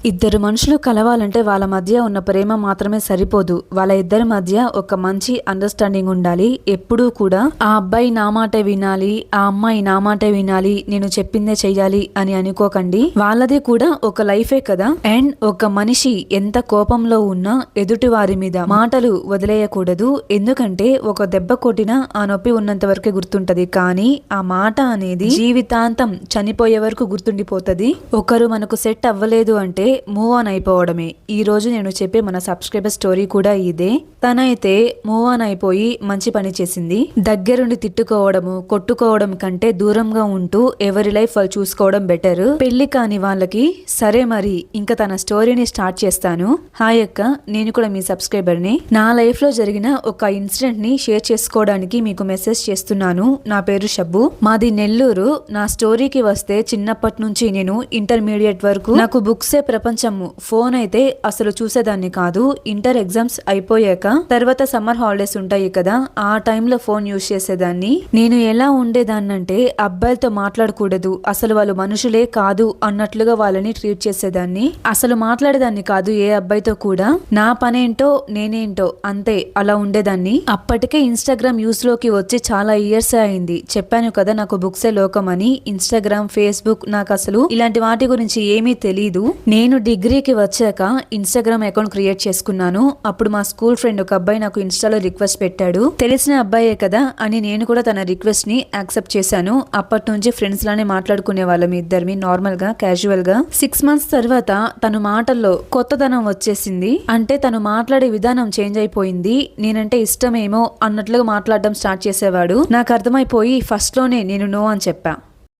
ఇద్దరు మనుషులు కలవాలంటే వాళ్ళ మధ్య ఉన్న ప్రేమ మాత్రమే సరిపోదు. వాళ్ళ ఇద్దరి మధ్య ఒక మంచి అండర్స్టాండింగ్ ఉండాలి. ఎప్పుడూ కూడా ఆ అబ్బాయి నా మాటే వినాలి, ఆ అమ్మాయి నా మాటే వినాలి, నేను చెప్పిందే చెయ్యాలి అని అనుకోకండి. వాళ్ళది కూడా ఒక లైఫే కదా. అండ్ ఒక మనిషి ఎంత కోపంలో ఉన్నా ఎదుటి వారి మీద మాటలు వదిలేయకూడదు. ఎందుకంటే ఒక దెబ్బ కొట్టినా ఆ నొప్పి ఉన్నంత వరకే గుర్తుంటది, కానీ ఆ మాట అనేది జీవితాంతం చనిపోయే వరకు గుర్తుండిపోతది. ఒకరు మనకు సెట్ అవ్వలేదు అంటే మూవ్ ఆన్ అయిపోవడమే. ఈ రోజు నేను చెప్పే మన సబ్స్క్రైబర్ స్టోరీ కూడా ఇదే. తనైతే మూవ్ ఆన్ అయిపోయి మంచి పని చేసింది. దగ్గరుండి తిట్టుకోవడము కొట్టుకోవడం కంటే దూరంగా ఉంటూ ఎవరి లైఫ్ వాళ్ళు చూసుకోవడం బెటర్. పెళ్లి కాని వాళ్ళకి సరే మరి ఇంకా తన స్టోరీని స్టార్ట్ చేస్తాను. హాయ్ అక్క, నేను కూడా మీ సబ్స్క్రైబర్ ని. నా లైఫ్ లో జరిగిన ఒక ఇన్సిడెంట్ ని షేర్ చేసుకోవడానికి మీకు మెసేజ్ చేస్తున్నాను. నా పేరు షబ్బు, మాది నెల్లూరు. నా స్టోరీకి వస్తే చిన్నప్పటి నుంచి నేను ఇంటర్మీడియట్ వరకు నాకు బుక్సే ప్రపంచము. ఫోన్ అయితే అసలు చూసేదాన్ని కాదు. ఇంటర్ ఎగ్జామ్స్ అయిపోయాక తర్వాత సమ్మర్ హాలిడేస్ ఉంటాయి కదా, ఆ టైంలో ఫోన్ యూజ్ చేసేదాన్ని. నేను ఎలా ఉండేదాన్నంటే అబ్బాయిలతో మాట్లాడకూడదు, అసలు వాళ్ళు మనుషులే కాదు అన్నట్లుగా వాళ్ళని ట్రీట్ చేసేదాన్ని. అసలు మాట్లాడేదాన్ని కాదు ఏ అబ్బాయితో కూడా. నా పనేంటో నేనేంటో అంతే, అలా ఉండేదాన్ని. అప్పటికే ఇన్స్టాగ్రామ్ యూస్ లోకి వచ్చి చాలా ఇయర్స్ అయింది. చెప్పాను కదా నాకు బుక్సే లోకం అని. ఇన్స్టాగ్రామ్, ఫేస్బుక్ నాకు అసలు ఇలాంటి వాటి గురించి ఏమీ తెలీదు. నేను డిగ్రీకి వచ్చాక ఇన్స్టాగ్రామ్ అకౌంట్ క్రియేట్ చేసుకున్నాను. అప్పుడు మా స్కూల్ ఫ్రెండ్ ఒక అబ్బాయి నాకు ఇన్స్టాలో రిక్వెస్ట్ పెట్టాడు. తెలిసిన అబ్బాయే కదా అని నేను కూడా తన రిక్వెస్ట్ ని యాక్సెప్ట్ చేశాను. అప్పటి నుంచి ఫ్రెండ్స్ లానే మాట్లాడుకునే వాళ్ళం ఇద్దరిని, నార్మల్ గా క్యాజువల్ గా. 6 months తర్వాత తను మాటల్లో కొత్తదనం వచ్చేసింది. అంటే తను మాట్లాడే విధానం చేంజ్ అయిపోయింది. నేనంటే ఇష్టమేమో అన్నట్లుగా మాట్లాడడం స్టార్ట్ చేసేవాడు. నాకు అర్థమైపోయి ఫస్ట్ లోనే నేను నో అని చెప్పా.